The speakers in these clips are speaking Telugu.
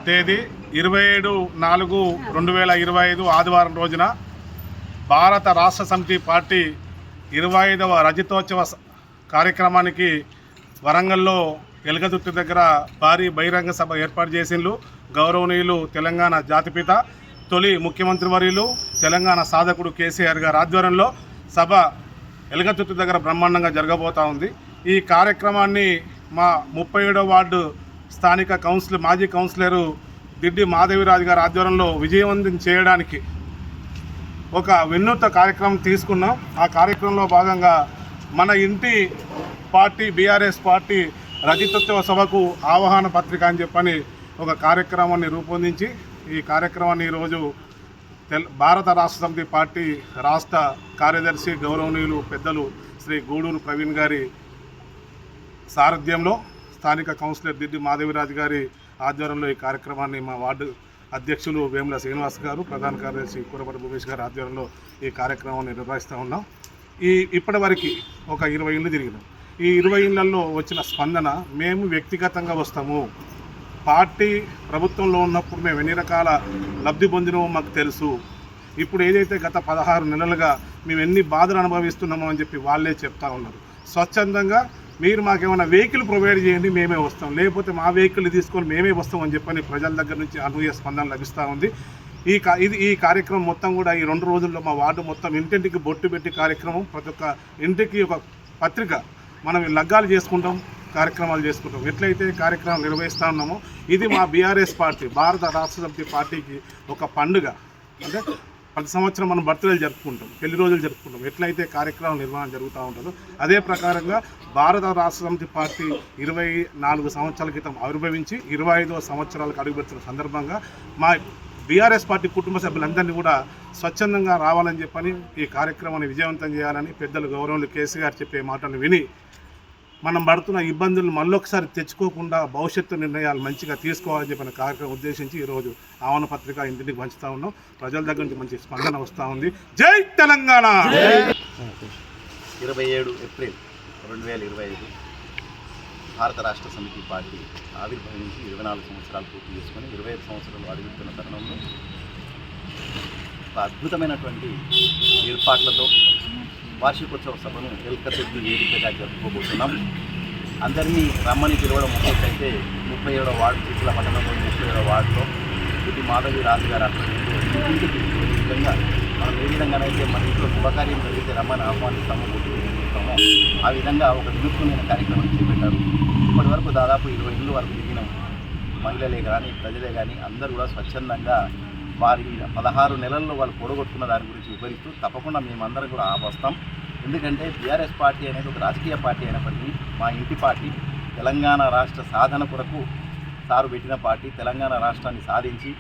తేదీ 27/4/2025 ఆదివారం రోజున భారత రాష్ట్ర సమితి పార్టీ 25వ రజతోత్సవ కార్యక్రమానికి వరంగల్లో ఎలగదుర్తి దగ్గర భారీ బహిరంగ సభ ఏర్పాటు చేసిండ్రు. గౌరవనీయులు తెలంగాణ జాతిపిత తొలి ముఖ్యమంత్రి వర్యులు తెలంగాణ సాధకుడు కేసీఆర్ గారి ఆధ్వర్యంలో సభ ఎలగదుర్తి దగ్గర బ్రహ్మాండంగా జరగబోతూ ఉంది. ఈ కార్యక్రమాన్ని మా 37వ వార్డు స్థానిక మాజీ కౌన్సిలరు దిడ్డి మాధవిరాజు గారి ఆధ్వర్యంలో విజయవంతం చేయడానికి ఒక వినూత్న కార్యక్రమం తీసుకున్నాం. ఆ కార్యక్రమంలో భాగంగా మన ఇంటి పార్టీ బీఆర్ఎస్ పార్టీ రజతోత్సవ సభకు ఆహ్వాన పత్రిక అని చెప్పని ఒక కార్యక్రమాన్ని రూపొందించి ఈ కార్యక్రమాన్ని ఈరోజు భారత రాష్ట్ర సమితి పార్టీ రాష్ట్ర కార్యదర్శి గౌరవనీయులు పెద్దలు శ్రీ గూడూరు ప్రవీణ్ గారి సారథ్యంలో స్థానిక కౌన్సిలర్ దిడ్డి మాధవిరాజు గారి ఆధ్వర్యంలో ఈ కార్యక్రమాన్ని మా వార్డు అధ్యక్షులు వేముల శ్రీనివాస్ గారు, ప్రధాన కార్యదర్శి కూరపటి భూమేష్ గారి ఆధ్వర్యంలో ఈ కార్యక్రమాన్ని నిర్వహిస్తూ ఉన్నాం. ఇప్పటివరకు ఒక 20 ఇళ్ళు తిరిగినాం. ఈ 20 ఇళ్లలో వచ్చిన స్పందన, మేము వ్యక్తిగతంగా వస్తాము, పార్టీ ప్రభుత్వంలో ఉన్నప్పుడు మేము ఎన్ని రకాల లబ్ధి పొందినమో మాకు తెలుసు, ఇప్పుడు ఏదైతే గత 16 నెలలుగా మేము ఎన్ని బాధలు అనుభవిస్తున్నామో అని చెప్పి వాళ్ళే చెప్తా ఉన్నారు. స్వచ్ఛందంగా మీరు మాకేమైనా వెహికల్ ప్రొవైడ్ చేయండి, మేమే వస్తాం, లేకపోతే మా వెహికల్ తీసుకొని మేమే వస్తాం అని చెప్పని ప్రజల దగ్గర నుంచి అనూహ్య స్పందన లభిస్తూ ఉంది. ఈ కార్యక్రమం మొత్తం కూడా ఈ 2 రోజుల్లో మా వార్డు మొత్తం ఇంటింటికి బొట్టు పెట్టి కార్యక్రమం, ప్రతి ఒక్క ఇంటికి ఒక పత్రిక, మనం లగ్గాలు చేసుకుంటాం, కార్యక్రమాలు చేసుకుంటాం. ఎట్లయితే కార్యక్రమం నిర్వహిస్తూ ఉన్నామో ఇది మా బీఆర్ఎస్ పార్టీ భారత రాష్ట్ర సమితి పార్టీకి ఒక పండుగ. అంటే ప్రతి సంవత్సరం మనం బర్త్డేలు జరుపుకుంటాం, పెళ్లి రోజులు జరుపుకుంటాం. ఎట్లయితే కార్యక్రమం నిర్వహణ జరుగుతూ ఉంటుందో అదే ప్రకారంగా భారత రాష్ట్ర సమితి పార్టీ 24 సంవత్సరాల క్రితం ఆవిర్భవించి 25వ సంవత్సరాలకు అడుగుపెడుతున్న సందర్భంగా మా బీఆర్ఎస్ పార్టీ కుటుంబ సభ్యులందరినీ కూడా స్వచ్ఛందంగా రావాలని చెప్పని ఈ కార్యక్రమాన్ని విజయవంతం చేయాలని పెద్దలు గౌరవులు కేసీఆర్ చెప్పే మాటలు విని మనం పడుతున్న ఇబ్బందులు మళ్ళొకసారి తెచ్చుకోకుండా భవిష్యత్తు నిర్ణయాలు మంచిగా తీసుకోవాలని చెప్పిన కార్యక్రమం ఉద్దేశించి ఈరోజు ఆహ్వాన పత్రిక ఇంటికి పంచుతూ ఉన్నాం. ప్రజల దగ్గర నుంచి మంచి స్పందన వస్తూ ఉంది. జై తెలంగాణ. 27 ఏప్రిల్ 2025 భారత రాష్ట్ర సమితి పార్టీ ఆవిర్భవించి 24 సంవత్సరాలు పూర్తి చేసుకొని 25 సంవత్సరాలు అడుగుతున్న తరుణంలో ఒక అద్భుతమైనటువంటి ఏర్పాట్లతో వార్షికోత్సవ సభను ఎల్కతుర్తి వేదికగా జరుపుకోబోతున్నాం. అందరినీ రమ్మని పిలవడం ఒకటైతే 37వ వార్డు చిట్ల పట్టణంలో 37వ వార్డులో దిడ్డి మాధవిరాజు గారి ఆధ్వర్యంలో ఇంటికి ఈ విధంగా మనం ఏ విధంగానైతే మన ఇంట్లో శుభకార్యం జరిగితే రమ్మని ఆహ్వానిస్తామో గుర్తిస్తామో ఆ విధంగా ఒక వినూత్నమైన కార్యక్రమం చేపట్టారు. ఇప్పటి వరకు దాదాపు 20 ఇళ్ళు వరకు తిరిగినాం. మహిళలే కానీ ప్రజలే కానీ అందరూ కూడా స్వచ్ఛందంగా వారి 16 నెలల్లో వాళ్ళు పొడగొట్టుకున్న దాని గురించి వివరిస్తూ తప్పకుండా మేమందరం కూడా వస్తాం. ఎందుకంటే బీఆర్ఎస్ పార్టీ అనేది ఒక రాజకీయ పార్టీ అయినప్పటికీ మా ఇంటి పార్టీ తెలంగాణ రాష్ట్ర సాధన కొరకు సారు పెట్టిన పార్టీ. తెలంగాణ రాష్ట్రాన్ని సాధించి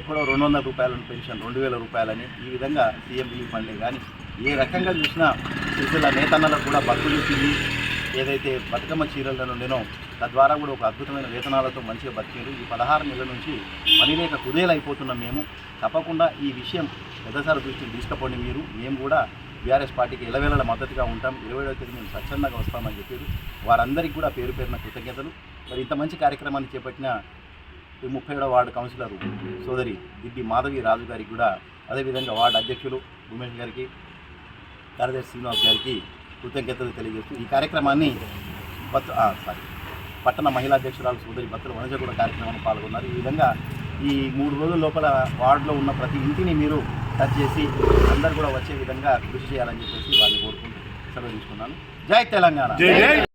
ఎక్కడో 200 రూపాయల పెన్షన్ 2000 రూపాయలని ఈ విధంగా సీఎం రిలీఫ్ ఫండ్లే కానీ ఏ రకంగా చూసినా సిరిసిల్ల నేతన్నలకు కూడా బతులు తిరిగి ఏదైతే బతుకమ్మ చీరలను ఉండేనో తద్వారా కూడా ఒక అద్భుతమైన వేతనాలతో మంచిగా బతికారు. ఈ 16 నెలల నుంచి పనిలేక కుదేలైపోతున్నాం మేము. తప్పకుండా ఈ విషయం పెద్దసారి దృష్టికి తీసుకుపోండి మీరు. మేము కూడా బీఆర్ఎస్ పార్టీకి ఎలవేళ మద్దతుగా ఉంటాం. 27వ తేదీ మేము స్వచ్ఛందంగా వస్తామని చెప్పారు. వారందరికీ కూడా పేరు పేరున కృతజ్ఞతలు. మరి ఇంత మంచి కార్యక్రమాన్ని చేపట్టిన 37వ వార్డు కౌన్సిలర్ సోదరి దిడ్డి మాధవిరాజు గారికి కూడా, అదేవిధంగా వార్డు అధ్యక్షులు భూమేష్ గారికి, కార్యదర్శి శ్రీనివాస్ గారికి కృతజ్ఞతలు తెలియజేస్తూ ఈ కార్యక్రమాన్ని పట్టణ మహిళా అధ్యక్షురాలు సోదరి భక్తుల వనజ కూడా కార్యక్రమంలో పాల్గొన్నారు. ఈ విధంగా ఈ 3 రోజుల లోపల వార్డులో ఉన్న ప్రతి ఇంటిని మీరు టచ్ చేసి అందరు కూడా వచ్చే విధంగా కృషి చేయాలని చెప్పేసి వారిని కోరుకుంటూ సెలవు తీసుకున్నాను. జై తెలంగాణ.